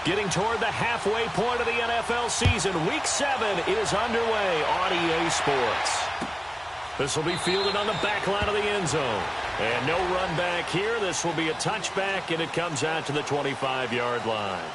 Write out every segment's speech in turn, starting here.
Getting toward the halfway point of the NFL season. Week 7 is underway on EA Sports. This will be fielded on the back line of the end zone. And no run back here. This will be a touchback, and it comes out to the 25-yard line.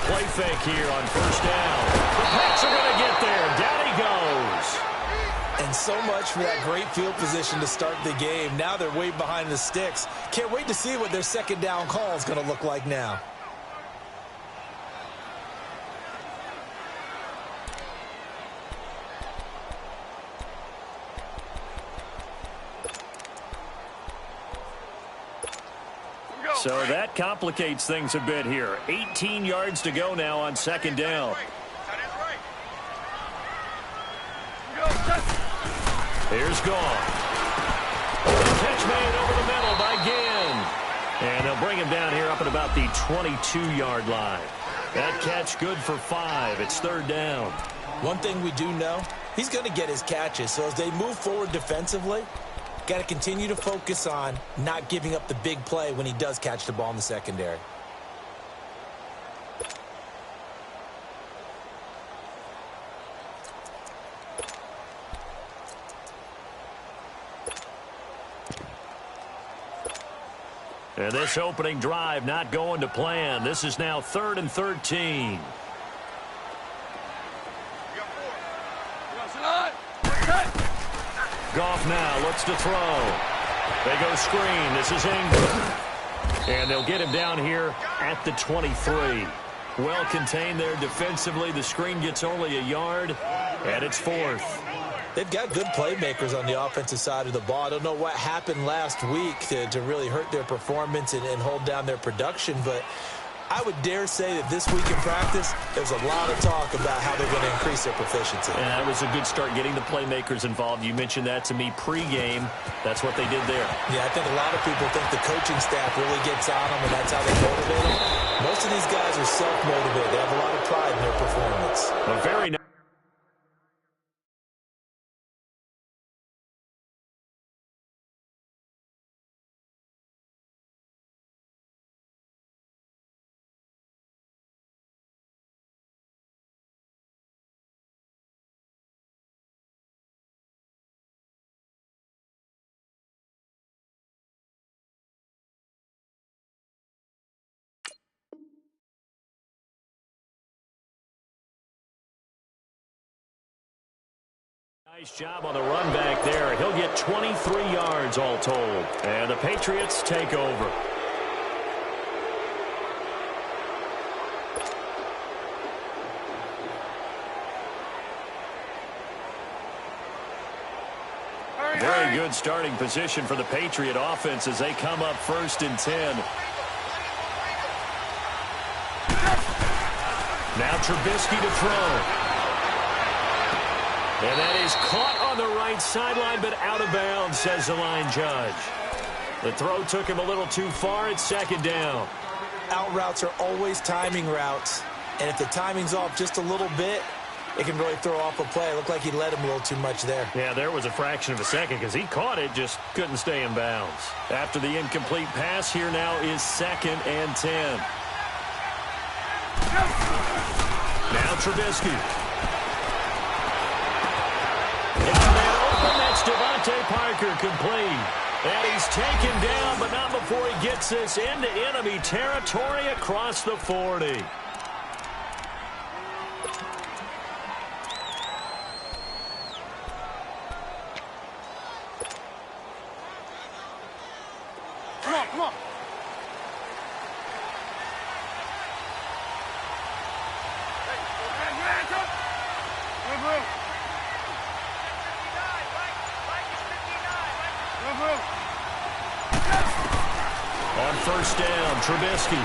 Play fake here on first down. The Pats are going to get there. Down he goes. And so much for that great field position to start the game. Now they're way behind the sticks. Can't wait to see what their second down call is going to look like now. So that complicates things a bit here. 18 yards to go now on second down. Here's gone. Catch made over the middle by Ginn. And they'll bring him down here up at about the 22-yard line. That catch good for 5. It's third down. One thing we do know, he's going to get his catches. So as they move forward defensively, got to continue to focus on not giving up the big play when he does catch the ball in the secondary. And this opening drive not going to plan. This is now 3rd and 13. Goff now looks to throw. They go screen. This is Ingram. And they'll get him down here at the 23. Well contained there defensively. The screen gets only a yard, and it's 4th. They've got good playmakers on the offensive side of the ball. I don't know what happened last week to really hurt their performance and hold down their production, but I would dare say that this week in practice, there's a lot of talk about how they're going to increase their proficiency. And that was a good start getting the playmakers involved. You mentioned that to me pregame. That's what they did there. Yeah, I think a lot of people think the coaching staff really gets on them, and that's how they motivate them. Most of these guys are self-motivated. They have a lot of pride in their performance. A very nice. Nice job on the run back there. He'll get 23 yards all told. And the Patriots take over. Very good starting position for the Patriot offense as they come up 1st and 10. Now Trubisky to throw. And that is caught on the right sideline, but out of bounds, says the line judge. The throw took him a little too far. It's 2nd down. Out routes are always timing routes. And if the timing's off just a little bit, it can really throw off a play. It looked like he led him a little too much there. Yeah, there was a fraction of a second because he caught it, just couldn't stay in bounds. After the incomplete pass, here now is 2nd and 10. Now Trubisky. That's Devontae Parker complete. And he's taken down, but not before he gets this into enemy territory across the 40. Come on. Hey, On first down, Trubisky.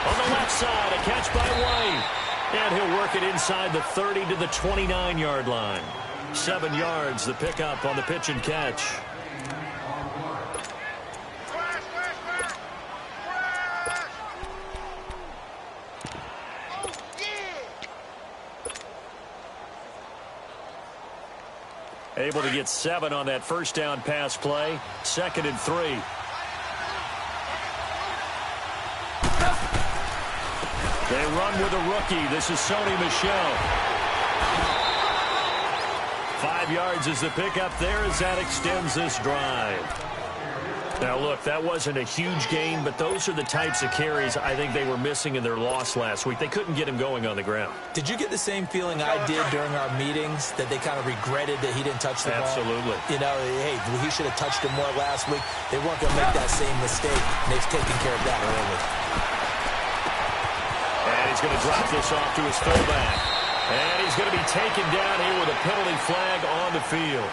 On the left side, a catch by White. And he'll work it inside the 30 to the 29-yard line. 7 yards, the pickup on the pitch and catch. Able to get 7 on that first down pass play. 2nd and 3. They run with a rookie. This is Sony Michel. 5 yards is the pickup there as that extends this drive. Now, look, that wasn't a huge gain, but those are the types of carries I think they were missing in their loss last week. They couldn't get him going on the ground. Did you get the same feeling I did during our meetings, that they kind of regretted that he didn't touch the ball? Absolutely. You know, hey, he should have touched him more last week. They weren't going to make that same mistake, and they've taken care of that early. And he's going to drop this off to his fullback. And he's going to be taken down here with a penalty flag on the field.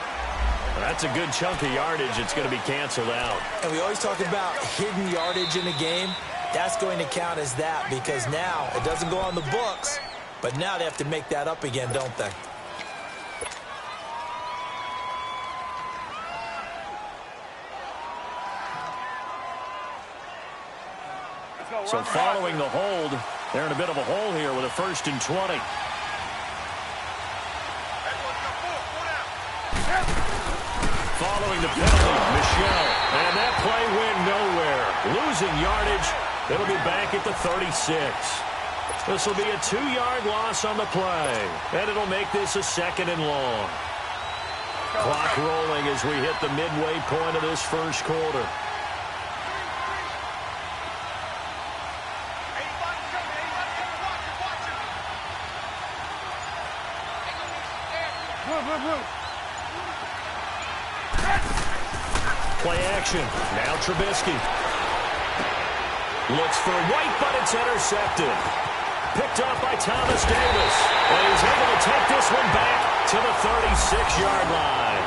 That's a good chunk of yardage. It's going to be canceled out. And we always talk about hidden yardage in a game. That's going to count as that, because now it doesn't go on the books, but now they have to make that up again, don't they? So following the hold, they're in a bit of a hole here with a 1st and 20. Following the penalty, Michel. And that play went nowhere. Losing yardage. It'll be back at the 36. This will be a 2-yard loss on the play. And it'll make this a 2nd and long. Clock rolling as we hit the midway point of this first quarter. Play action. Now Trubisky. Looks for White, but it's intercepted. Picked off by Thomas Davis. And he's able to take this one back to the 36-yard line.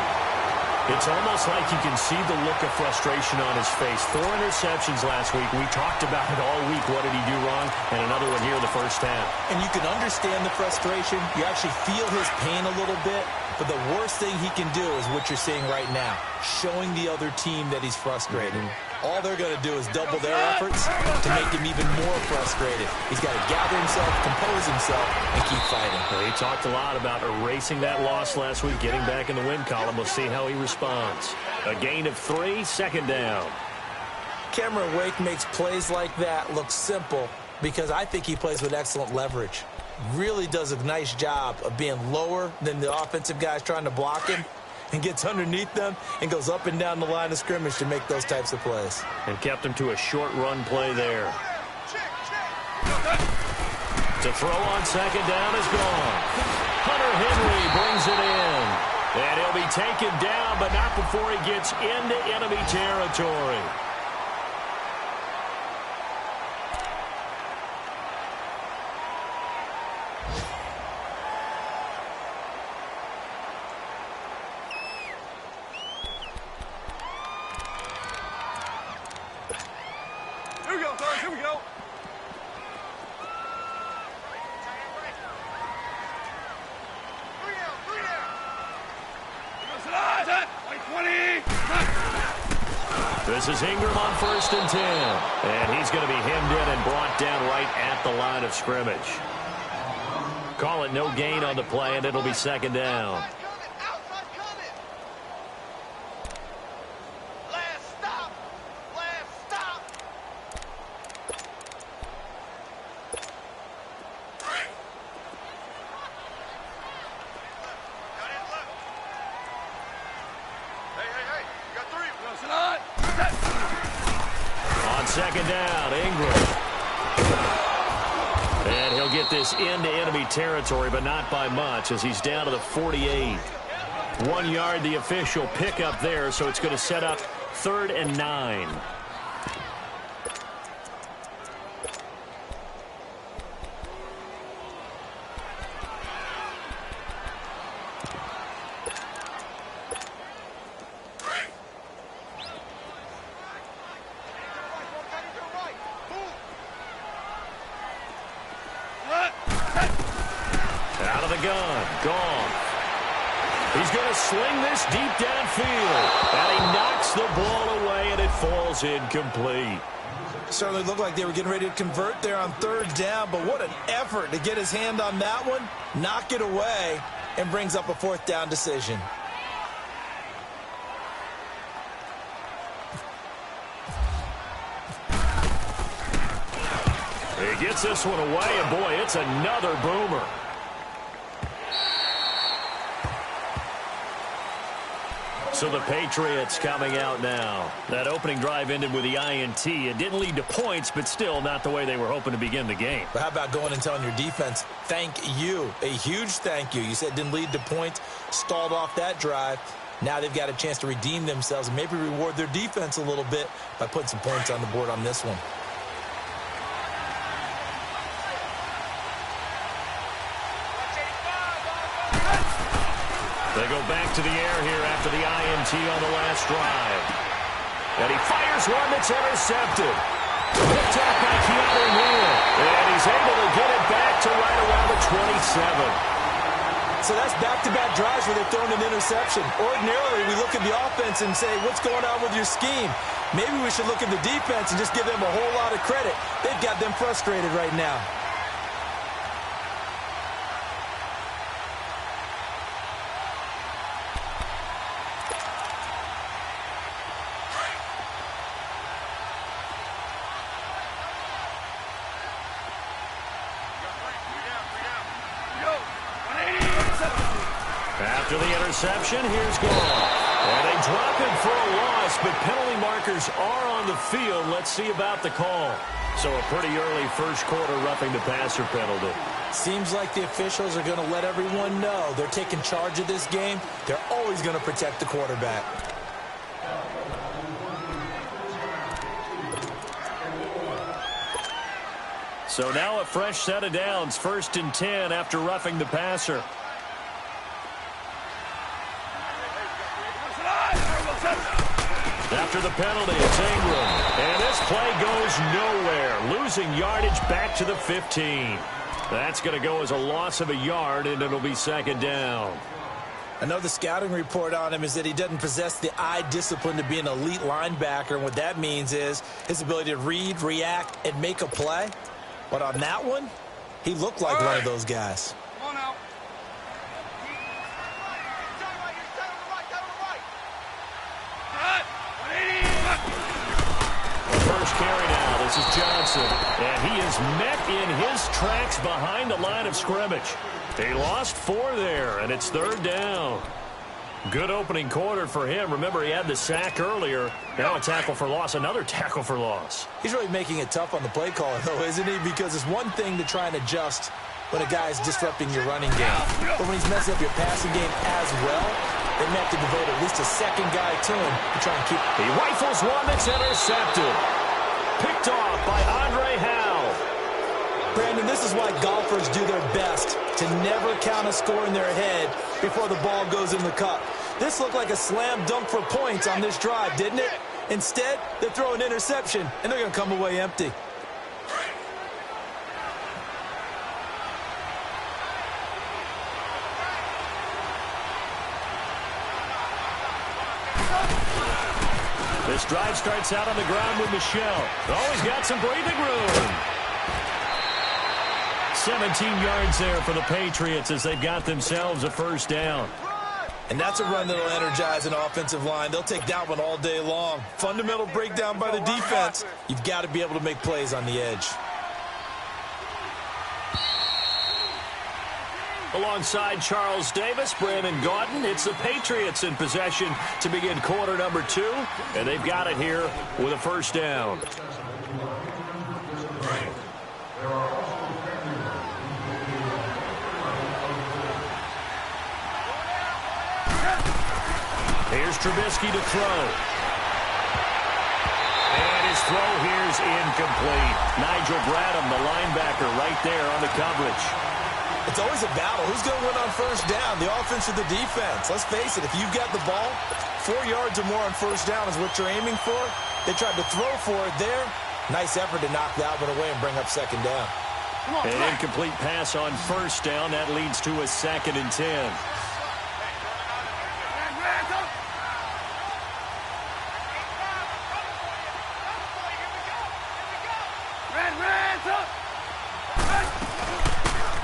It's almost like you can see the look of frustration on his face. 4 interceptions last week. We talked about it all week. What did he do wrong? And another one here in the first half. And you can understand the frustration. You actually feel his pain a little bit. But the worst thing he can do is what you're seeing right now, showing the other team that he's frustrated. All they're going to do is double their efforts to make him even more frustrated. He's got to gather himself, compose himself, and keep fighting. Well, he talked a lot about erasing that loss last week, getting back in the win column. We'll see how he responds. A gain of 3, 2nd down. Cameron Wake makes plays like that look simple because I think he plays with excellent leverage. Really does a nice job of being lower than the offensive guys trying to block him, and gets underneath them and goes up and down the line of scrimmage to make those types of plays. And kept him to a short run play there. To throw on 2nd down is gone. Hunter Henry brings it in. And he'll be taken down, but not before he gets into enemy territory. Here we go. This is Ingram on 1st and 10. And he's going to be hemmed in and brought down right at the line of scrimmage. Call it no gain on the play, and it'll be 2nd down. On 2nd down, Ingram. And he'll get this into enemy territory, but not by much, as he's down to the 48. 1 yard, the official pickup there, so it's going to set up 3rd and 9. the gun. Goff. He's going to sling this deep downfield. And he knocks the ball away, and it falls incomplete. Certainly looked like they were getting ready to convert there on third down, but what an effort to get his hand on that one, knock it away, and brings up a fourth down decision. He gets this one away, and boy, it's another boomer. So the Patriots coming out now. That opening drive ended with the INT. It didn't lead to points, but still not the way they were hoping to begin the game. But how about going and telling your defense, thank you, a huge thank you. You said it didn't lead to points, stalled off that drive. Now they've got a chance to redeem themselves and maybe reward their defense a little bit by putting some points on the board on this one. They go back to the air here after the INT on the last drive. And he fires one that's intercepted. Picked off by Keanu Neal. And he's able to get it back to right around the 27. So that's back-to-back drives where they're throwing an interception. Ordinarily, we look at the offense and say, what's going on with your scheme? Maybe we should look at the defense and just give them a whole lot of credit. They've got them frustrated right now. After the interception, here's Goff. And they drop him for a loss, but penalty markers are on the field. Let's see about the call. So a pretty early first quarter roughing the passer penalty. Seems like the officials are going to let everyone know they're taking charge of this game. They're always going to protect the quarterback. So now a fresh set of downs, 1st and 10 after roughing the passer. After the penalty, it's Ingram. And this play goes nowhere. Losing yardage back to the 15. That's going to go as a loss of a yard, and it'll be 2nd down. I know the scouting report on him is that he doesn't possess the eye discipline to be an elite linebacker. And what that means is his ability to read, react, and make a play. But on that one, he looked like one of those guys. Come on out. First carry now. This is Johnson. And he is met in his tracks behind the line of scrimmage. He lost 4 there, and it's 3rd down. Good opening quarter for him. Remember, he had the sack earlier. Now a tackle for loss, another tackle for loss. He's really making it tough on the play caller, though, isn't he? Because it's one thing to try and adjust when a guy is disrupting your running game. But when he's messing up your passing game as well, they may have to devote at least a second guy to him to try and keep. He rifles one that's intercepted. Picked off by Andre Howell. Brandon, this is why golfers do their best to never count a score in their head before the ball goes in the cup. This looked like a slam dunk for points on this drive, didn't it? Instead, they throw an interception, and they're going to come away empty. This drive starts out on the ground with Michelle. Always got some breathing room. 17 yards there for the Patriots as they've got themselves a 1st down. And that's a run that will energize an offensive line. They'll take that one all day long. Fundamental breakdown by the defense. You've got to be able to make plays on the edge. Alongside Charles Davis, Brandon Gaudin, it's the Patriots in possession to begin quarter number 2. And they've got it here with a 1st down. Here's Trubisky to throw. And his throw here's incomplete. Nigel Bradham, the linebacker, right there on the coverage. It's always a battle. Who's going to win on 1st down, the offense or the defense? Let's face it, if you've got the ball, 4 yards or more on 1st down is what you're aiming for. They tried to throw for it there. Nice effort to knock that one away and bring up 2nd down. An incomplete pass on first down. That leads to a 2nd and 10.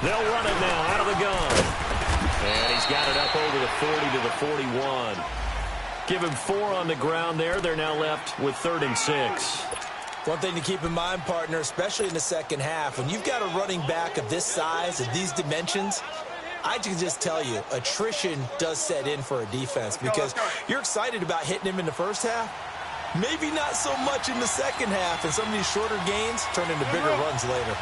They'll run it now out of the gun. And he's got it up over the 40 to the 41. Give him 4 on the ground there. They're now left with 3rd and 6. One thing to keep in mind, partner, especially in the second half, when you've got a running back of this size and these dimensions, I can just tell you, attrition does set in for a defense because you're excited about hitting him in the first half. Maybe not so much in the second half, and some of these shorter gains turn into bigger runs later.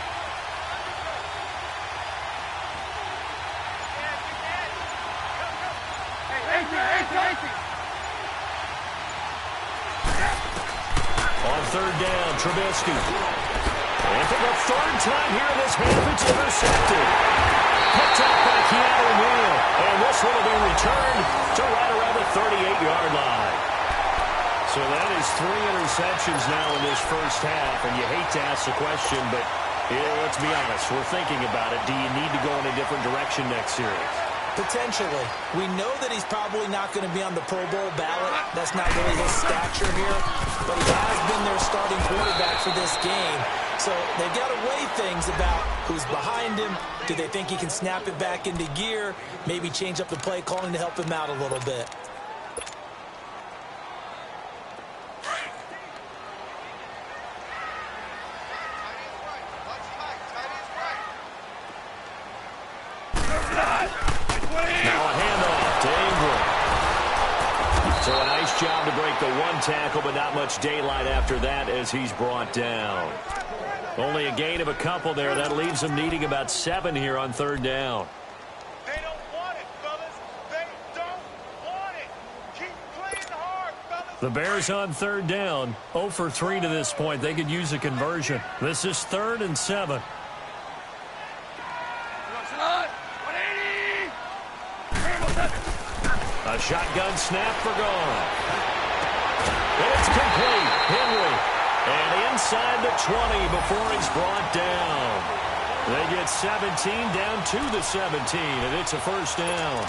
On 3rd down, Trubisky. And for the 3rd time here in this half, it's intercepted. Picked up by Keanu Neal. And this one will be returned to right around the 38-yard line. So that is 3 interceptions now in this first half. And you hate to ask the question, but let's be honest. We're thinking about it. Do you need to go in a different direction next series? Potentially. We know that he's probably not going to be on the Pro Bowl ballot. That's not really his stature here. But he has been their starting quarterback for this game. So they've got to weigh things about who's behind him. Do they think he can snap it back into gear? Maybe change up the play calling to help him out a little bit. Job to break the 1 tackle, but not much daylight after that as he's brought down. Only a gain of a couple there. That leaves them needing about 7 here on 3rd down. They don't want it, fellas. They don't want it. Keep playing hard, fellas. The Bears on 3rd down. 0 for 3 to this point. They could use a conversion. This is 3rd and 7. A shotgun snap for Gone. And it's complete. Henry. And inside the 20 before he's brought down. They get 17 down to the 17, and it's a 1st down.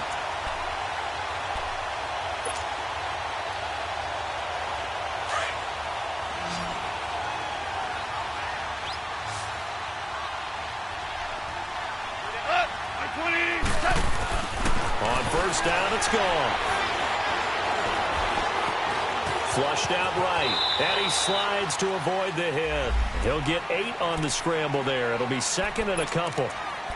On 1st down, it's Gone. Flushed out right, and he slides to avoid the hit. He'll get 8 on the scramble there. It'll be 2nd and a couple.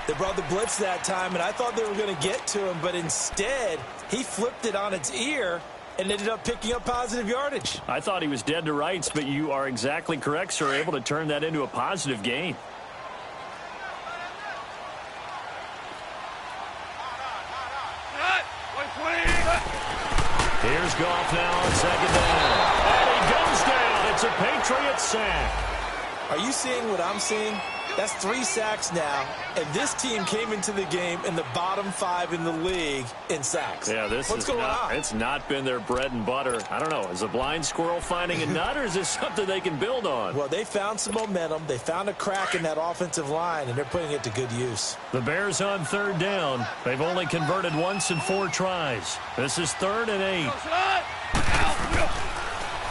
They brought the blitz that time, and I thought they were going to get to him, but instead, he flipped it on its ear and ended up picking up positive yardage. I thought he was dead to rights, but you are exactly correct, sir. Able to turn that into a positive gain. Here's Goff now on 2nd down. And he goes down. It's a Patriots sack. Are you seeing what I'm seeing? That's 3 sacks now, and this team came into the game in the bottom 5 in the league in sacks. Yeah, What's going on? It's not been their bread and butter. I don't know. Is a blind squirrel finding a nut, or is this something they can build on? Well, they found some momentum. They found a crack in that offensive line, and they're putting it to good use. The Bears on 3rd down. They've only converted once in 4 tries. This is 3rd and 8.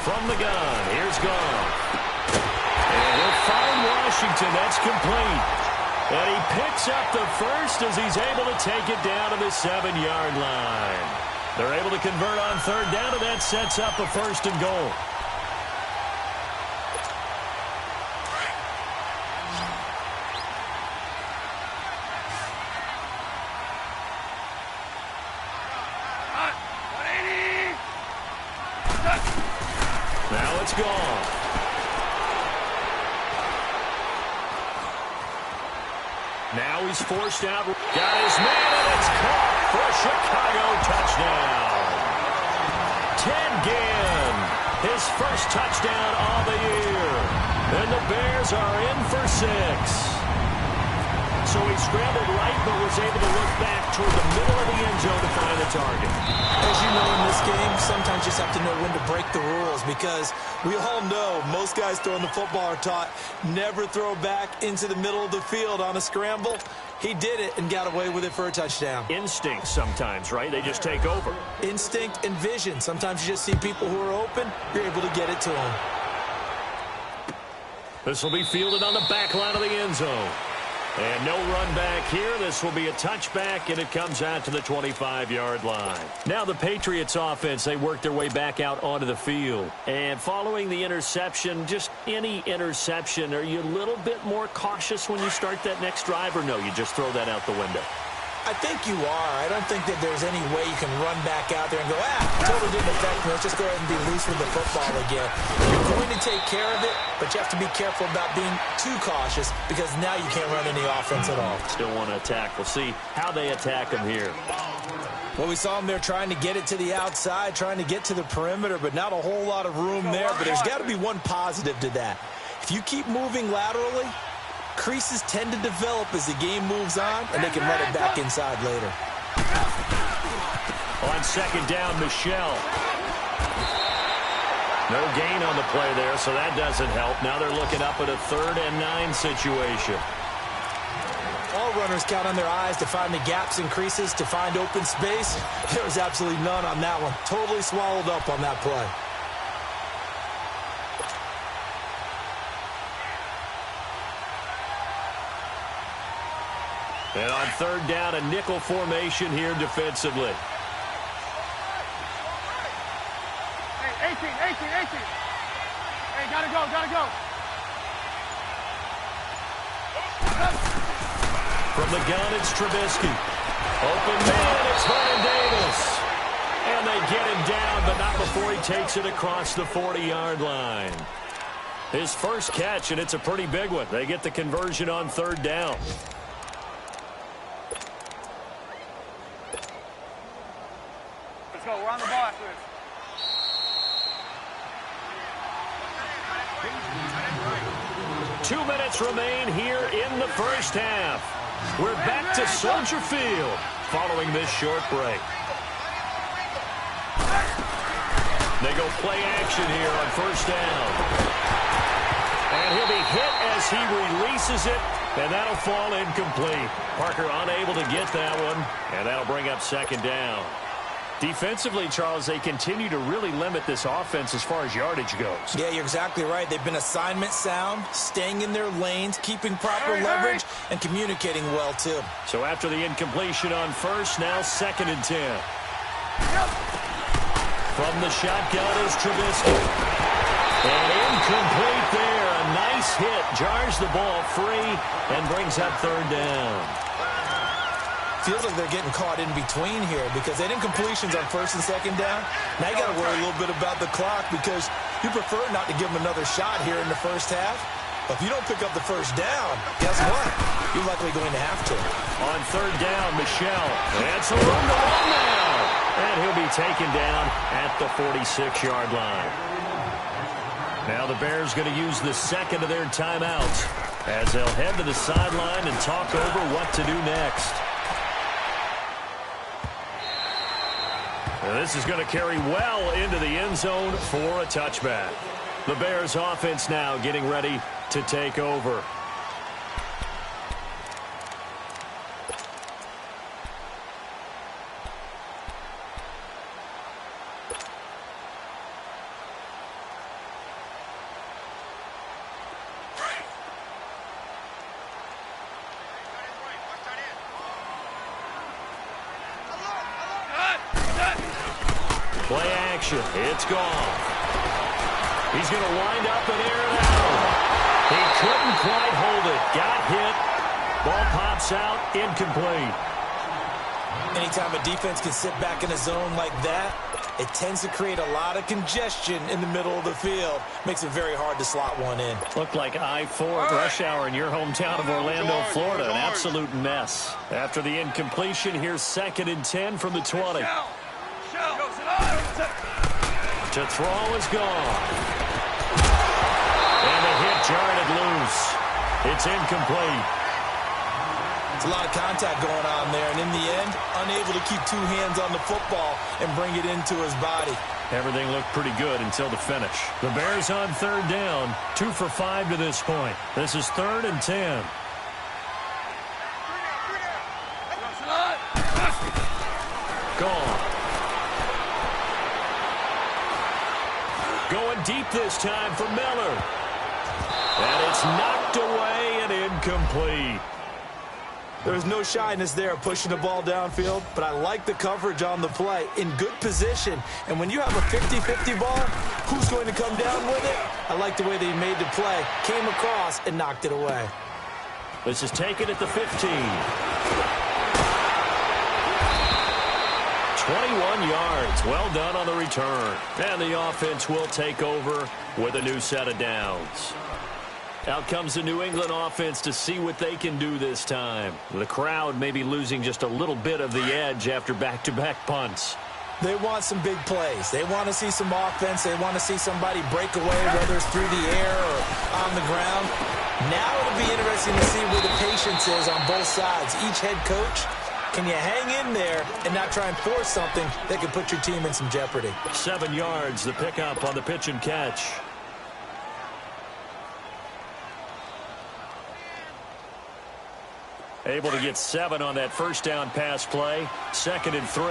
From the gun, here's Gone. And he'll find Washington. That's complete. And he picks up the 1st as he's able to take it down to the 7-yard line. They're able to convert on 3rd down, and that sets up a 1st and goal. Now it's Gone. Now he's forced out. Got his man, and it's caught for a Chicago touchdown. Ted Ginn, his first touchdown of the year. And the Bears are in for 6. So he scrambled right, but was able to look back toward the middle of the end zone to find the target. As you know, in this game, sometimes you just have to know when to break the rules, because we all know most guys throwing the football are taught never throw back into the middle of the field on a scramble. He did it and got away with it for a touchdown. Instinct sometimes, right? They just take over. Instinct and vision. Sometimes you just see people who are open, you're able to get it to them. This will be fielded on the back line of the end zone. And no run back here. This will be a touchback, and it comes out to the 25-yard line. Now the Patriots offense, they work their way back out onto the field. And following the interception, just any interception, are you a little bit more cautious when you start that next drive, or no, you just throw that out the window? I think you are. I don't think that there's any way you can run back out there and go, totally didn't affect me. Let's just go ahead and be loose with the football again. You're going to take care of it, but you have to be careful about being too cautious, because now you can't run any offense at all. Still want to attack. We'll see how they attack him here. Well, we saw him there trying to get it to the outside, trying to get to the perimeter, but not a whole lot of room there. But there's got to be one positive to that. If you keep moving laterally, creases tend to develop as the game moves on, and they can run it back inside later. On second down, Michelle. No gain on the play there, so that doesn't help. Now they're looking up at a 3rd and 9 situation. All runners count on their eyes to find the gaps and creases, to find open space. There was absolutely none on that one. Totally swallowed up on that play. And on 3rd down, a nickel formation here defensively. Hey, 18. Hey, gotta go. From the gun, it's Trubisky. Open man, it's Vernon Davis. And they get him down, but not before he takes it across the 40-yard line. His first catch, and it's a pretty big one. They get the conversion on 3rd down. Let's go, we're on the ball after this. 2 minutes remain here in the first half. We're back to Soldier Field following this short break. They go play action here on 1st down. And he'll be hit as he releases it, and that'll fall incomplete. Parker unable to get that one, and that'll bring up 2nd down. Defensively, Charles, they continue to really limit this offense as far as yardage goes. Yeah, you're exactly right. They've been assignment sound, staying in their lanes, keeping proper leverage, and communicating well, too. So after the incompletion on 1st, now 2nd and 10. From the shotgun is Trubisky. And incomplete there. A nice hit. Jars the ball free and brings up 3rd down. Feels like they're getting caught in between here, because they did incompletions on 1st and 2nd down. Now you got to worry a little bit about the clock, because you prefer not to give them another shot here in the first half. But if you don't pick up the 1st down, guess what? You're likely going to have to. On 3rd down, Michelle. And some room to run now. And he'll be taken down at the 46-yard line. Now the Bears going to use the 2nd of their timeouts as they'll head to the sideline and talk over what to do next. And this is going to carry well into the end zone for a touchback. The Bears offense now getting ready to take over. Play action. It's gone. He's going to wind up and air it out. He couldn't quite hold it. Got hit. Ball pops out. Incomplete. Anytime a defense can sit back in a zone like that, it tends to create a lot of congestion in the middle of the field. Makes it very hard to slot one in. Looked like I-4 rush hour in your hometown of Orlando, Florida. An absolute mess. After the incompletion, here's 2nd and 10 from the 20. To throw is gone. And the hit jarred it loose. It's incomplete. It's a lot of contact going on there, and in the end, unable to keep two hands on the football and bring it into his body. Everything looked pretty good until the finish. The Bears on third down, 2 for 5 to this point. This is 3rd and 10. Gone. Going deep this time for Miller. And it's knocked away and incomplete. There's no shyness there pushing the ball downfield, but I like the coverage on the play. In good position. And when you have a 50-50 ball, who's going to come down with it? I like the way they made the play, came across, and knocked it away. This is taken at the 15. 21 yards. Well done on the return. And the offense will take over with a new set of downs. Out comes the New England offense to see what they can do this time. The crowd may be losing just a little bit of the edge after back-to-back punts. They want some big plays. They want to see some offense. They want to see somebody break away, whether it's through the air or on the ground. Now it'll be interesting to see where the patience is on both sides. Each head coach, can you hang in there and not try and force something that could put your team in some jeopardy? 7 yards, the pickup on the pitch and catch. Able to get 7 on that first down pass play. 2nd and 3.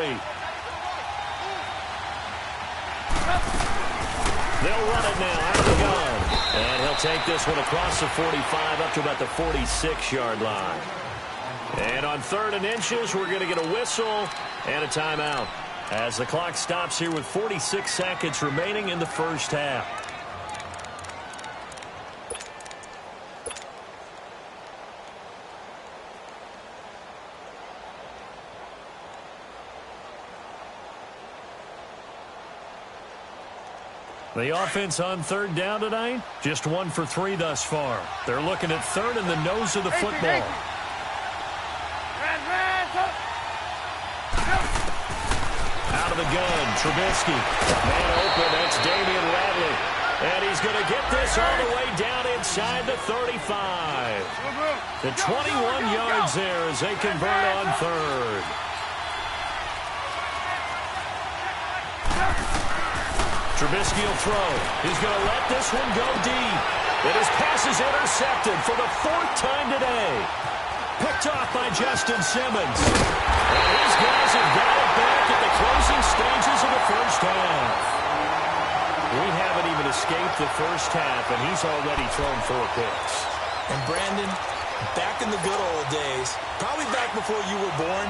They'll run it now out of the gun. And he'll take this one across the 45 up to about the 46-yard line. And on 3rd and inches, we're going to get a whistle and a timeout as the clock stops here with 46 seconds remaining in the first half. The offense on 3rd down tonight, just 1 for 3 thus far. They're looking at 3rd in the nose of the football. Out of the gun, Trubisky. Man open, that's Damian Radley. And he's going to get this all the way down inside the 35. The 21 yards there as they convert on 3rd. Trubisky will throw. He's going to let this one go deep. And his pass is intercepted for the 4th time today. Picked off by Justin Simmons. And his guys have got it back at the closing stages of the first half. We haven't even escaped the first half, and he's already thrown 4 picks. And Brandon, back in the good old days, probably back before you were born,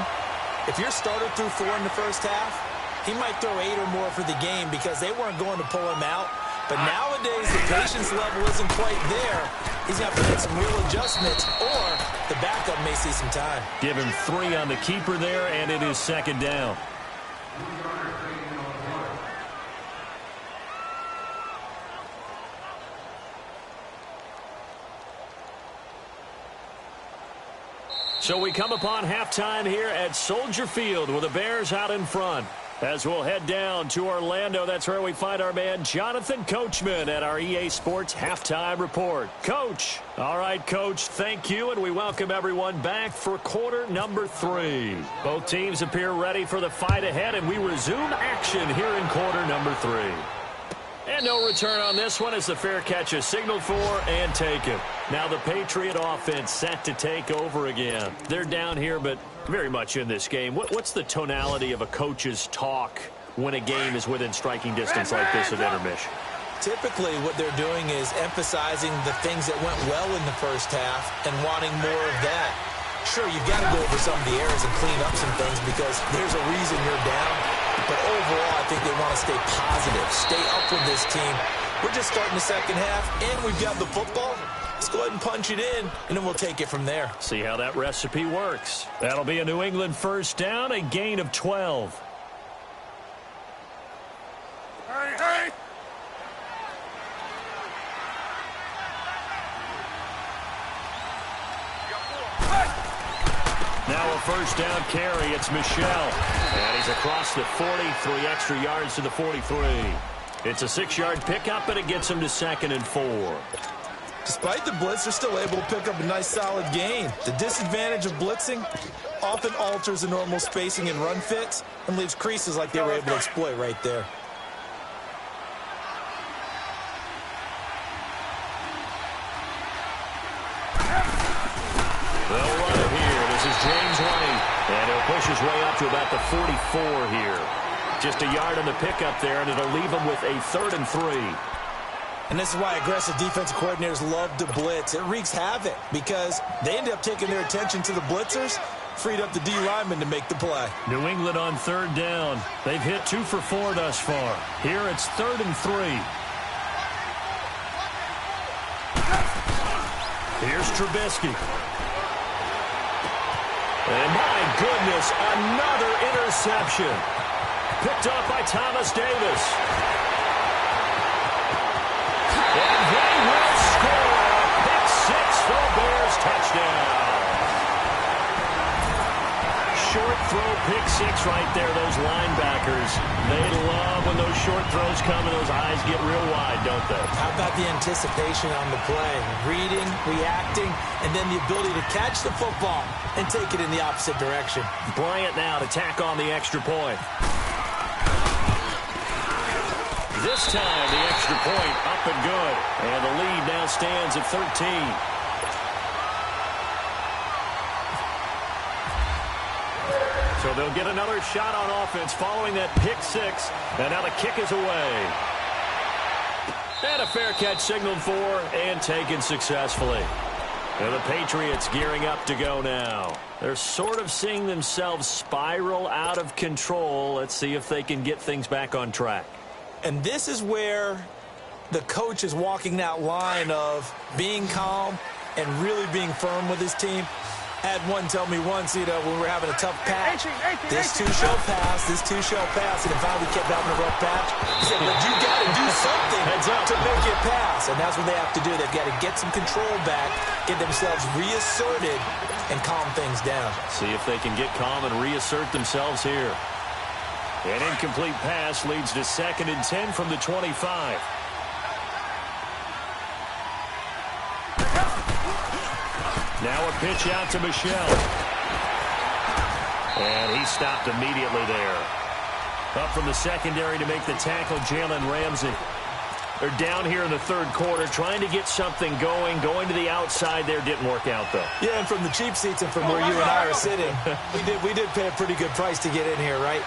if your starter threw 4 in the first half, he might throw 8 or more for the game because they weren't going to pull him out. But nowadays, the patience level isn't quite there. He's going to have to make some real adjustments, or the backup may see some time. Give him 3 on the keeper there, and it is 2nd down. So we come upon halftime here at Soldier Field with the Bears out in front. As we'll head down to Orlando, that's where we find our man Jonathan Coachman at our EA Sports Halftime Report. Coach. All right, Coach, thank you, and we welcome everyone back for quarter number 3. Both teams appear ready for the fight ahead, and we resume action here in quarter number 3. And no return on this one as the fair catch is signaled for and taken. Now the Patriot offense set to take over again. They're down here, but very much in this game. What's the tonality of a coach's talk when a game is within striking distance like this at intermission? Typically, what they're doing is emphasizing the things that went well in the first half and wanting more of that. Sure, you've got to go over some of the errors and clean up some things because there's a reason you're down. But overall, I think they want to stay positive, stay up with this team. We're just starting the second half, and we've got the football. Let's go ahead and punch it in, and then we'll take it from there. See how that recipe works. That'll be a New England first down, a gain of 12. Hey! Now a first down carry. It's Michel. And he's across the 40, 3 extra yards to the 43. It's a 6-yard pickup, and it gets him to 2nd and 4. Despite the blitz, they're still able to pick up a nice, solid gain. The disadvantage of blitzing often alters the normal spacing and run fits and leaves creases like they were able to exploit right there. They'll run it here. This is James White. And he'll push his way up to about the 44 here. Just a yard on the pickup there, and it'll leave him with a 3rd and 3. And this is why aggressive defensive coordinators love to blitz. It wreaks havoc because they end up taking their attention to the blitzers, freed up the D lineman to make the play. New England on 3rd down. They've hit 2 for 4 thus far. Here it's 3rd and 3. Here's Trubisky. And my goodness, another interception. Picked up by Thomas Davis. And they will score. Pick 6 for the Bears, touchdown. Short throw, pick 6 right there, those linebackers. They love when those short throws come and those eyes get real wide, don't they? How about the anticipation on the play? Reading, reacting, and then the ability to catch the football and take it in the opposite direction. Bryant now to tack on the extra point. This time, the extra point up and good. And the lead now stands at 13. So they'll get another shot on offense following that pick 6. And now the kick is away. And a fair catch signaled for and taken successfully. And the Patriots gearing up to go now. They're sort of seeing themselves spiral out of control. Let's see if they can get things back on track. And this is where the coach is walking that line of being calm and really being firm with his team. Had one tell me once, when we're having a tough patch, this too shall pass, this too shall pass. And if we kept having a rough patch, he said, but you got to do something to make it pass. And that's what they have to do. They've got to get some control back, get themselves reasserted, and calm things down. See if they can get calm and reassert themselves here. An incomplete pass leads to 2nd and 10 from the 25. Now a pitch out to Michel. And he stopped immediately there. Up from the secondary to make the tackle, Jalen Ramsey. They're down here in the 3rd quarter trying to get something going. Going to the outside there didn't work out, though. Yeah, and from the cheap seats and from where you and I are sitting, we did pay a pretty good price to get in here, right?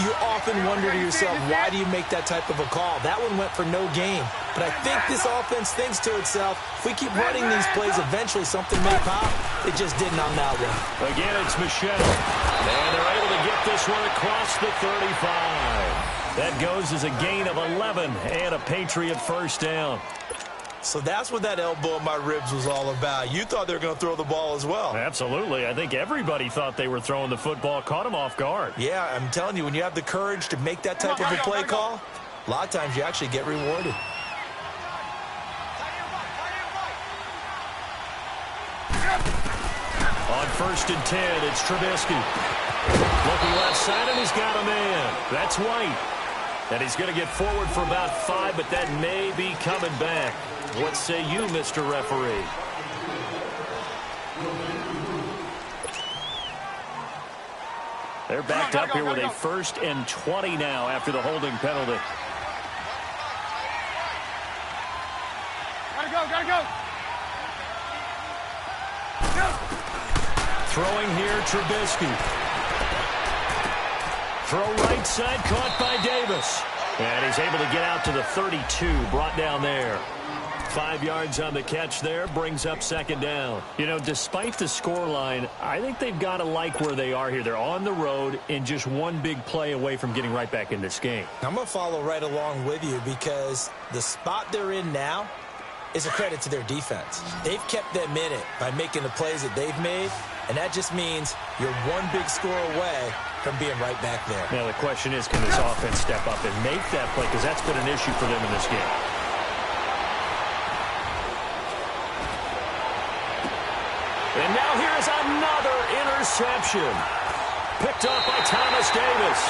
You often wonder to yourself, why do you make that type of a call? That one went for no gain. But I think this offense thinks to itself, if we keep running these plays, eventually something may pop. It just didn't on that one. Again, it's Michel. And they're able to get this one across the 35. That goes as a gain of 11 and a Patriot 1st down. So that's what that elbow in my ribs was all about. You thought they were going to throw the ball as well. Absolutely. I think everybody thought they were throwing the football, caught them off guard. Yeah, I'm telling you, when you have the courage to make that type of a play call, a lot of times you actually get rewarded. On 1st and 10, it's Trubisky. Looking left side, and he's got a man. That's White. And he's going to get forward for about 5, but that may be coming back. What say you, Mr. Referee? They're backed up here with a 1st and 20 now after the holding penalty. Gotta go. Throwing here, Trubisky. Throw right side, caught by Davis. And he's able to get out to the 32, brought down there. 5 yards on the catch there, brings up 2nd down. Despite the scoreline, I think they've got to like where they are here. They're on the road and just one big play away from getting right back in this game. I'm going to follow right along with you because the spot they're in now is a credit to their defense. They've kept them in it by making the plays that they've made, and that just means you're one big score away from being right back there. Now the question is, can this offense step up and make that play? Because that's been an issue for them in this game. And now here's another interception. Picked up by Thomas Davis.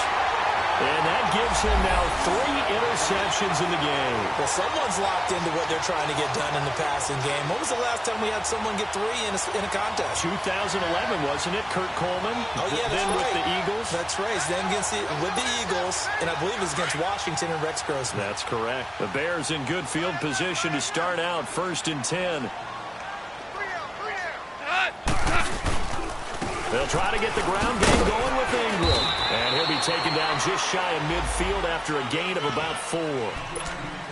And that gives him now 3 interceptions in the game. Well, someone's locked into what they're trying to get done in the passing game. When was the last time we had someone get 3 in a contest? 2011, wasn't it? Kurt Coleman. Oh, yeah, that's then right. with the Eagles. That's right. Then with the Eagles, and I believe it was against Washington and Rex Grossman. That's correct. The Bears in good field position to start out 1st and 10. They'll try to get the ground game going with Ingram. And he'll be taken down just shy of midfield after a gain of about 4.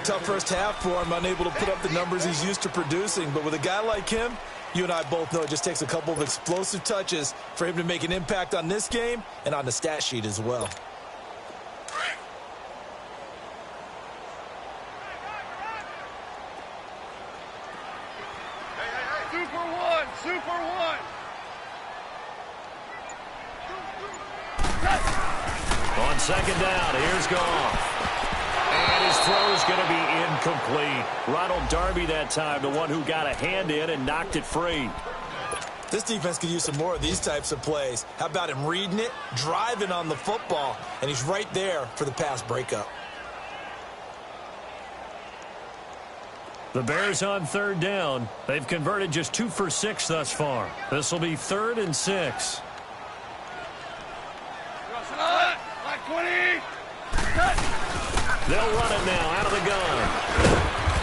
Tough first half for him, unable to put up the numbers he's used to producing. But with a guy like him, you and I both know it just takes a couple of explosive touches for him to make an impact on this game and on the stat sheet as well. Super one. On 2nd down, here's Goff. And his throw is going to be incomplete. Ronald Darby that time, the one who got a hand in and knocked it free. This defense could use some more of these types of plays. How about him reading it, driving on the football, and he's right there for the pass breakup. The Bears on 3rd down. They've converted just 2 for 6 thus far. This will be 3rd and 6. Like 20. They'll run it now out of the gun.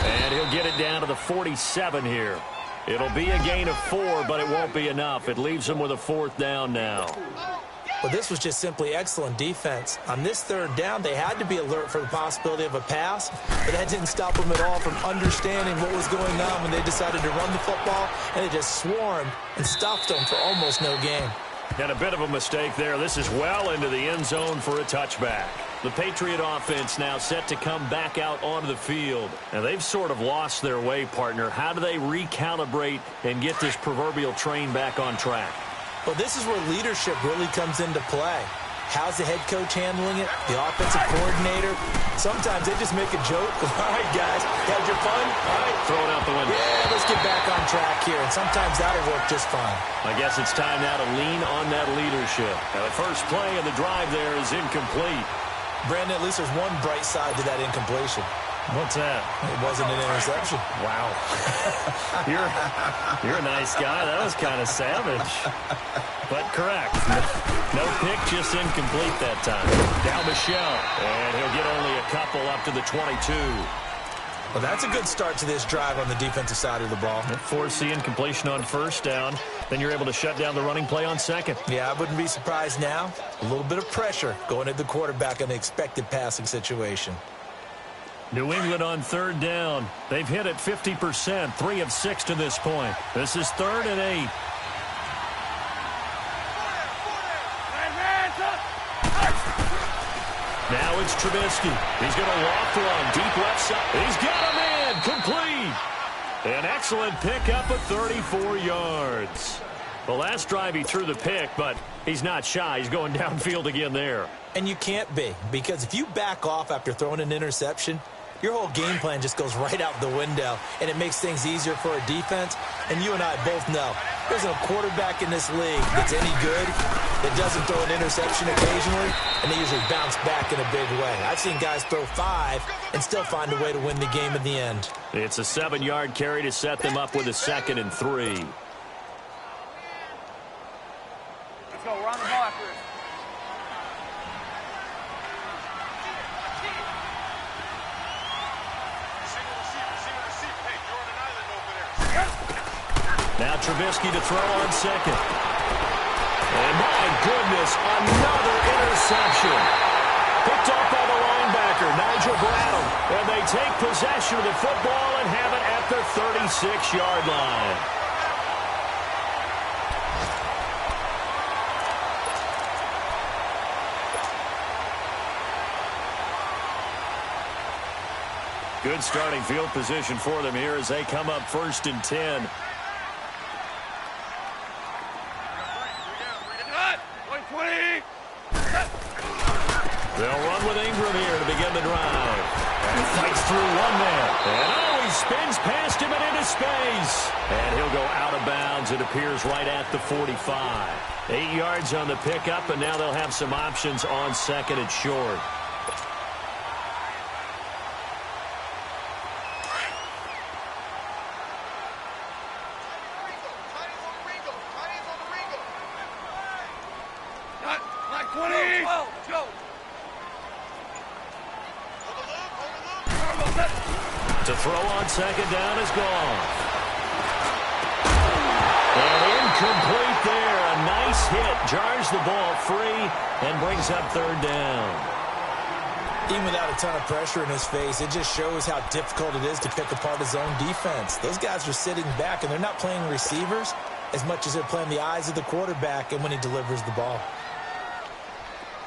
And he'll get it down to the 47 here. It'll be a gain of 4, but it won't be enough. It leaves him with a 4th down now. Well, this was just simply excellent defense. On this 3rd down, they had to be alert for the possibility of a pass, but that didn't stop them at all from understanding what was going on when they decided to run the football, and they just swarmed and stopped them for almost no gain. And a bit of a mistake there. This is well into the end zone for a touchback. The Patriot offense now set to come back out onto the field. And they've sort of lost their way, partner. How do they recalibrate and get this proverbial train back on track? Well, this is where leadership really comes into play. How's the head coach handling it? The offensive coordinator? Sometimes they just make a joke. All right, guys, had your fun? All right. Throw it out the window. Yeah, let's get back on track here. And sometimes that'll work just fine. I guess it's time now to lean on that leadership. Now, the first play of the drive there is incomplete. Brandon, at least there's one bright side to that incompletion. What's that? It wasn't an interception. Wow. You're a nice guy. That was kind of savage. But correct. No pick, just incomplete that time. Down Michelle. And he'll get only a couple up to the 22. Well, that's a good start to this drive on the defensive side of the ball. Force the incompletion on 1st down. Then you're able to shut down the running play on 2nd. Yeah, I wouldn't be surprised now. A little bit of pressure going at the quarterback in the expected passing situation. New England on 3rd down. They've hit it 50%, 3 of 6 to this point. This is 3rd and 8. Now it's Trubisky. He's going to loft one deep left side. He's got a man complete. An excellent pickup of 34 yards. The last drive he threw the pick, but he's not shy. He's going downfield again there. And you can't be, because if you back off after throwing an interception, your whole game plan just goes right out the window, and it makes things easier for a defense. And you and I both know there's a quarterback in this league that's any good that doesn't throw an interception occasionally, and they usually bounce back in a big way. I've seen guys throw 5 and still find a way to win the game in the end. It's a 7-yard carry to set them up with a 2nd and 3. Let's go. We're on the ball after this. Now Trubisky to throw on 2nd. And my goodness, another interception. Picked off by the linebacker, Nigel Bradham. And they take possession of the football and have it at the 36-yard line. Good starting field position for them here as they come up 1st and 10. They'll run with Ingram here to begin the drive. And fights through one man. And he's spins past him and into space. And he'll go out of bounds. It appears right at the 45. 8 yards on the pickup, and now they'll have some options on second and short. To throw on second down is gone. And incomplete there. A nice hit. Jars the ball free and brings up third down. Even without a ton of pressure in his face, it just shows how difficult it is to pick apart his own defense. Those guys are sitting back, and they're not playing receivers as much as they're playing the eyes of the quarterback and when he delivers the ball.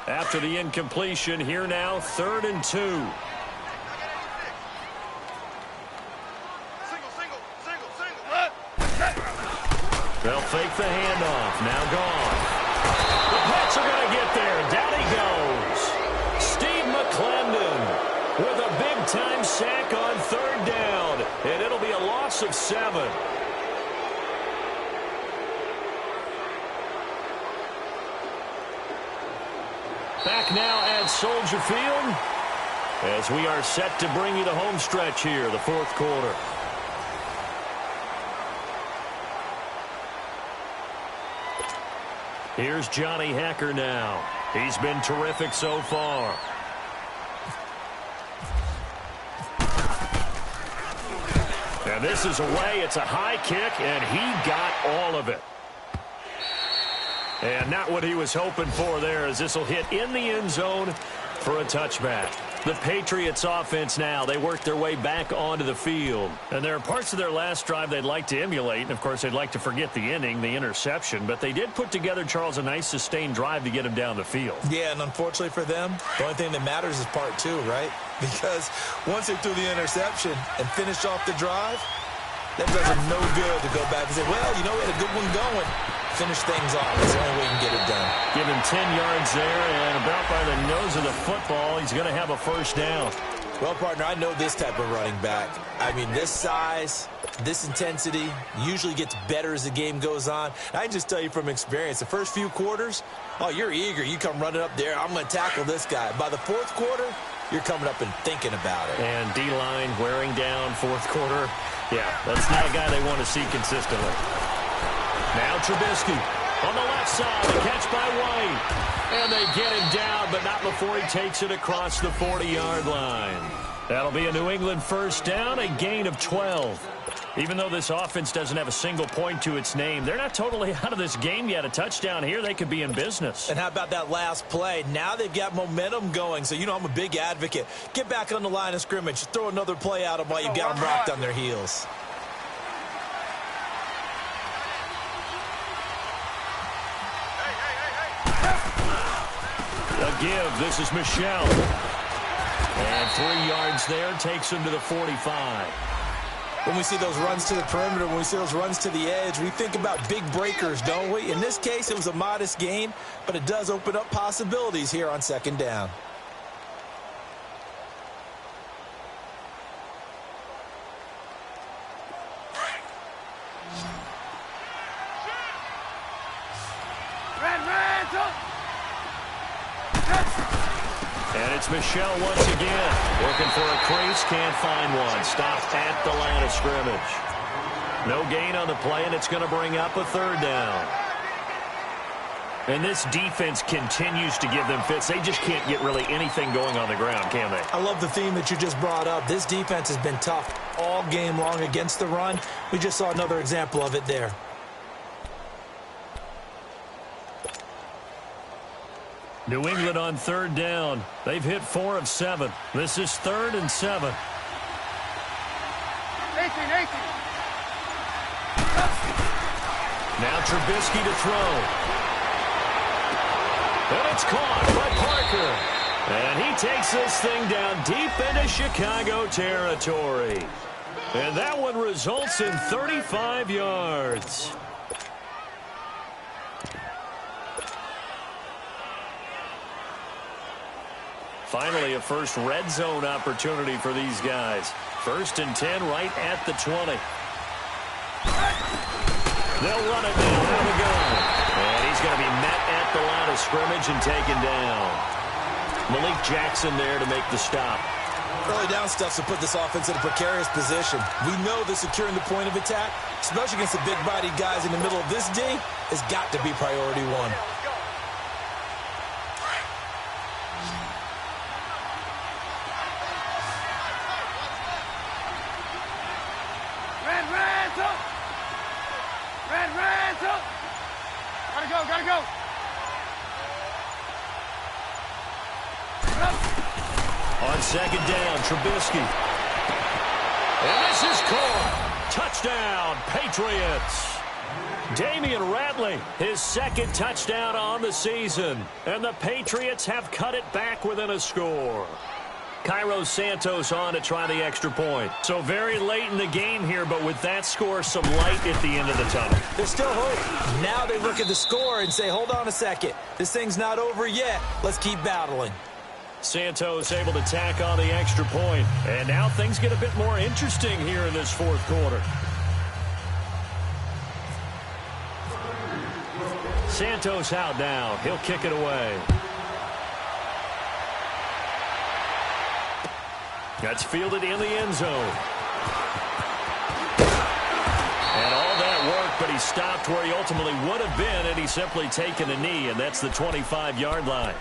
After the incompletion, here now, 3rd and 2. They'll fake the handoff. Now gone. The Pets are going to get there. Down he goes. Steve McClendon with a big-time sack on 3rd down. And it'll be a loss of 7. Back now at Soldier Field as we are set to bring you the home stretch here, the 4th quarter. Here's Johnny Hecker now. He's been terrific so far. And this is away. It's a high kick, and he got all of it. And not what he was hoping for there, as this will hit in the end zone for a touchback. The Patriots offense now, they work their way back onto the field. And there are parts of their last drive they'd like to emulate. And, of course, they'd like to forget the inning, the interception. But they did put together, Charles, a nice sustained drive to get him down the field. Yeah, and unfortunately for them, the only thing that matters is part 2, right? Because once they threw the interception and finished off the drive, that does them no good to go back and say, well, you know, we had a good one going. Finish things off. That's the only way you can get it done. Give him 10 yards there, and about by the nose of the football, he's going to have a first down. Well, partner, I know this type of running back. I mean, this size, this intensity usually gets better as the game goes on. I can just tell you from experience, the first few quarters, oh, you're eager. You come running up there. I'm going to tackle this guy. By the 4th quarter, you're coming up and thinking about it. And D-line wearing down 4th quarter. Yeah, that's not a guy they want to see consistently. Now Trubisky on the left side. The catch by White. And they get him down, but not before he takes it across the 40-yard line. That'll be a New England first down, a gain of 12. Even though this offense doesn't have a single point to its name, they're not totally out of this game yet. A touchdown here, they could be in business. And how about that last play? Now they've got momentum going. So, you know, I'm a big advocate. Get back on the line of scrimmage. Throw another play at them while you've got them rocked on their heels. A give. This is Michel. And 3 yards there takes him to the 45. When we see those runs to the perimeter, when we see those runs to the edge, we think about big breakers, don't we? In this case, it was a modest gain, but it does open up possibilities here on 2nd down. And it's Michel once again. Looking for a crease, can't find one. Stopped at the line of scrimmage. No gain on the play, and it's going to bring up a 3rd down. And this defense continues to give them fits. They just can't get really anything going on the ground, can they? I love the theme that you just brought up. This defense has been tough all game long against the run. We just saw another example of it there. New England on 3rd down. They've hit 4 of 7. This is 3rd and 7. Now Trubisky to throw. And it's caught by Parker. And he takes this thing down deep into Chicago territory. And that one results in 35 yards. Finally, a first red zone opportunity for these guys. First and 10 right at the 20. They'll run it now out of the gun. And he's going to be met at the line of scrimmage and taken down. Malik Jackson there to make the stop. Early down stuff to put this offense in a precarious position. We know that securing the point of attack, especially against the big-bodied guys in the middle of this D, has got to be priority one. Gotta go. On second down, Trubisky. And this is caught. Touchdown, Patriots. Damian Ratley, his second touchdown on the season. And the Patriots have cut it back within a score. Cairo Santos on to try the extra point. So very late in the game here, but with that score, some light at the end of the tunnel. There's still hope. Now they look at the score and say, hold on a second. This thing's not over yet. Let's keep battling. Santos able to tack on the extra point. And now things get a bit more interesting here in this fourth quarter. Santos out now. He'll kick it away. That's fielded in the end zone. And all that work, but he stopped where he ultimately would have been had he simply taken a knee, and that's the 25-yard line.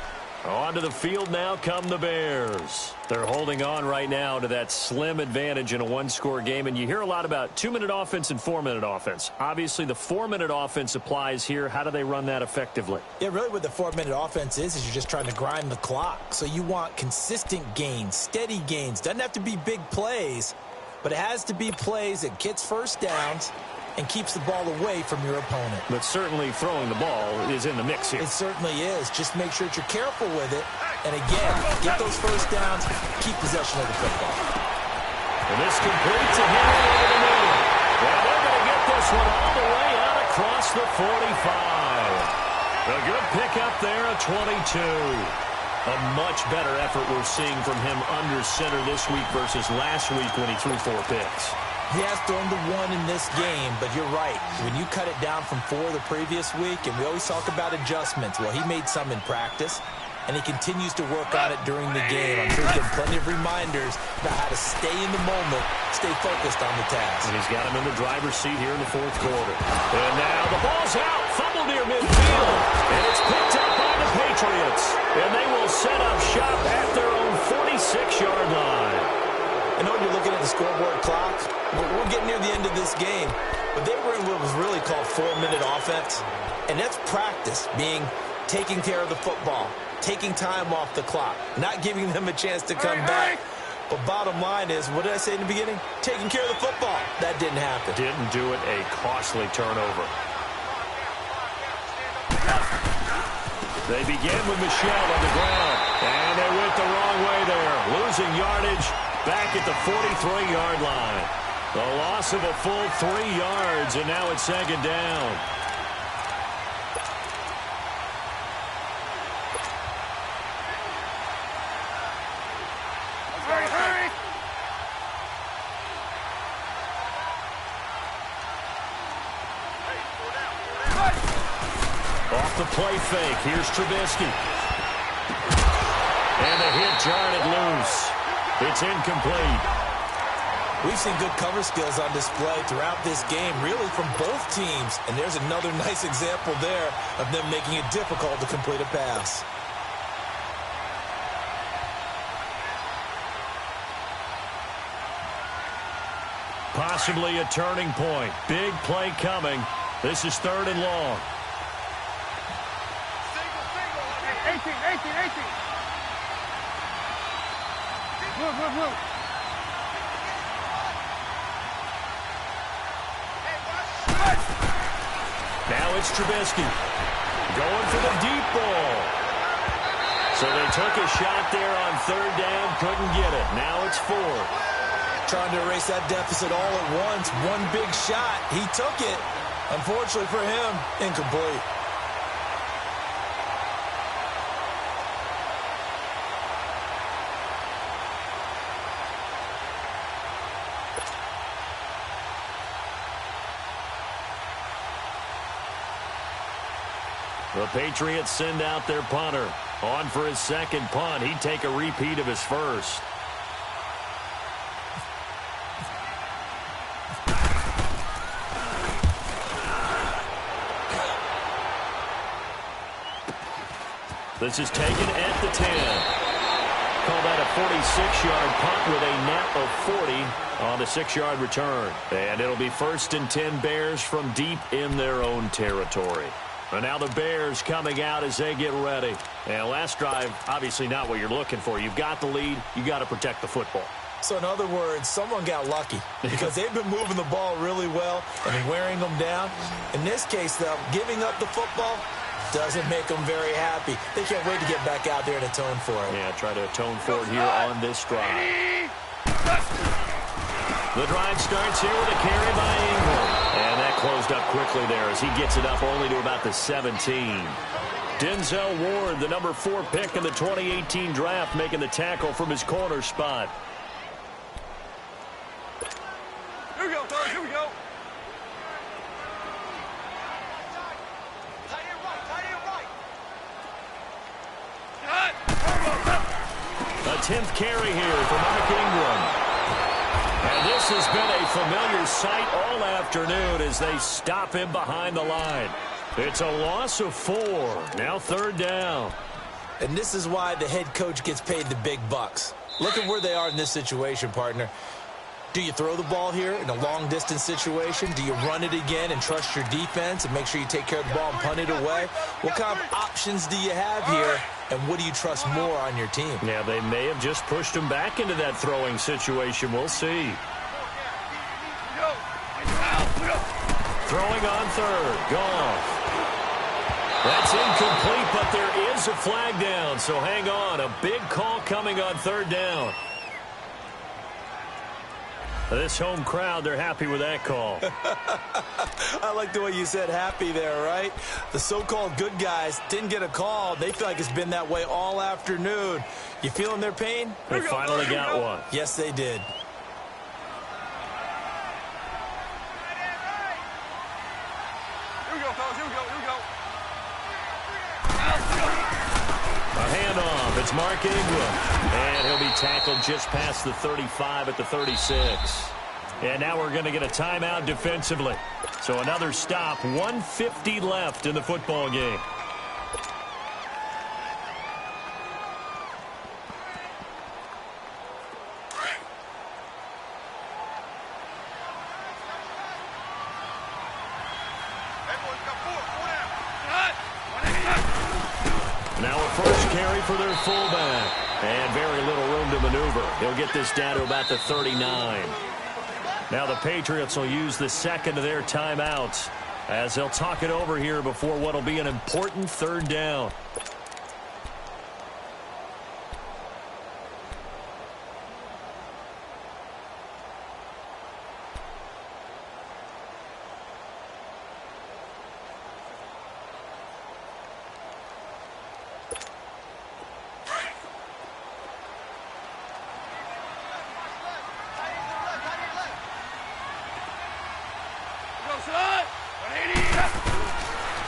Onto the field now come the Bears. They're holding on right now to that slim advantage in a one-score game, and you hear a lot about 2-minute offense and 4-minute offense. Obviously, the 4-minute offense applies here. How do they run that effectively? Yeah, really what the 4-minute offense is you're just trying to grind the clock. So you want consistent gains, steady gains. Doesn't have to be big plays, but it has to be plays that gets first downs and keeps the ball away from your opponent. But certainly throwing the ball is in the mix here. It certainly is. Just make sure that you're careful with it. And again, get those first downs, keep possession of the football. And this completes a hit over the middle. And they're going to get this one all the way out across the 45. A good pickup there, a 22. A much better effort we're seeing from him under center this week versus last week when he threw 4 picks. He has thrown the 1 in this game, but you're right. When you cut it down from 4 the previous week, and we always talk about adjustments, well, he made some in practice, and he continues to work on it during the game. I'm sure he's getting plenty of reminders about how to stay in the moment, stay focused on the task. And he's got him in the driver's seat here in the fourth quarter. And now the ball's out, fumbled near midfield, and it's picked up by the Patriots. And they will set up shop at their own 46-yard line. I know when you're looking at the scoreboard clock, we're getting near the end of this game, but they were in what was really called 4-minute offense, and that's practice, being taking care of the football, taking time off the clock, not giving them a chance to come back. But bottom line is, what did I say in the beginning? Taking care of the football. That didn't happen. Didn't do it, a costly turnover. They begin with Michelle on the ground, and they went the wrong way there, losing yardage back at the 43-yard line. The loss of a full 3 yards, and now it's second down. Hurry! Off the play fake, here's Trubisky. And the hit jarred it loose. It's incomplete. We've seen good cover skills on display throughout this game, really from both teams. And there's another nice example there of them making it difficult to complete a pass. Possibly a turning point. Big play coming. This is 3rd and long. 18. Move. Now it's Trubisky going for the deep ball. So they took a shot there on 3rd down, couldn't get it. Now it's 4th. Trying to erase that deficit all at once. One big shot. He took it. Unfortunately for him, incomplete. The Patriots send out their punter. On for his second punt. He'd take a repeat of his first. This is taken at the 10. Call that a 46-yard punt with a net of 40 on the 6-yard return. And it'll be 1st and 10 Bears from deep in their own territory. And now the Bears coming out as they get ready. And last drive, obviously not what you're looking for. You've got the lead. You got to protect the football. So in other words, someone got lucky because they've been moving the ball really well and wearing them down. In this case, though, giving up the football doesn't make them very happy. They can't wait to get back out there and atone for it. Yeah, try to atone for it here on this drive. The drive starts here with a carry by Ingram. And that closed up quickly there as he gets it up only to about the 17. Denzel Ward, the number 4 pick in the 2018 draft, making the tackle from his corner spot. Here we go, fellas. Here we go. A 10th carry here for Mark Ingram. And this has been a familiar sight all afternoon as they stop him behind the line. It's a loss of 4. Now 3rd down. And this is why the head coach gets paid the big bucks. Look at where they are in this situation, partner. Do you throw the ball here in a long-distance situation? Do you run it again and trust your defense and make sure you take care of the ball and punt it away? What kind of options do you have here, and what do you trust more on your team? Yeah, they may have just pushed him back into that throwing situation. We'll see. Throwing on 3rd. Goff. That's incomplete, but there is a flag down, so hang on. A big call coming on 3rd down. This home crowd, they're happy with that call. I like the way you said happy there, right? The so-called good guys didn't get a call. They feel like it's been that way all afternoon. You feeling their pain? They finally got one. Yes, they did. Here we go, fellas. Here we go. Here we go. A handoff. It's Mark Ingram. And he'll be tackled just past the 35 at the 36. And now we're going to get a timeout defensively. So another stop. 1:50 left in the football game. Now a first carry for their fullback. And very little room to maneuver. He'll get this down to about the 39. Now the Patriots will use the second of their timeouts as they'll talk it over here before what will be an important 3rd down.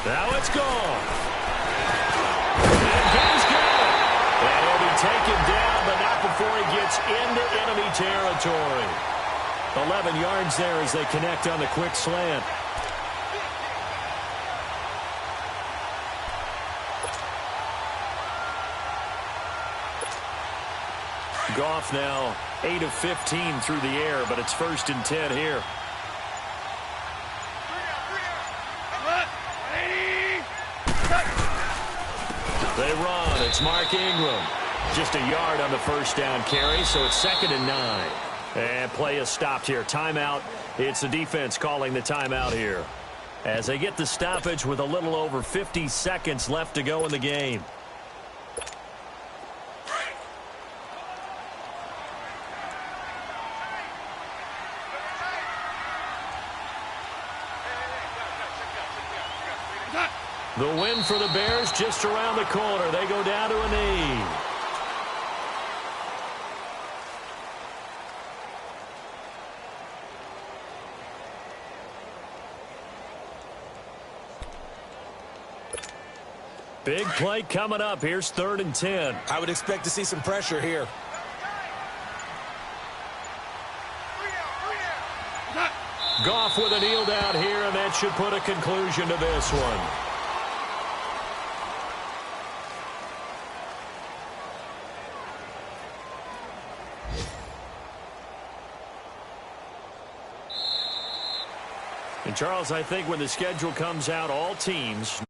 Now it's gone. And he's gone. And he'll be taken down, but not before he gets into enemy territory. 11 yards there as they connect on the quick slant. Goff now 8 of 15 through the air, but it's 1st and 10 here. They run. It's Mark Ingram. Just a yard on the first down carry, so it's 2nd and 9. And play is stopped here. Timeout. It's the defense calling the timeout here. As they get the stoppage with a little over 50 seconds left to go in the game. The win for the Bears just around the corner. They go down to a knee. Big play coming up. Here's 3rd and 10. I would expect to see some pressure here. Goff with a kneel down here, and that should put a conclusion to this one. And Charles, I think when the schedule comes out, all teams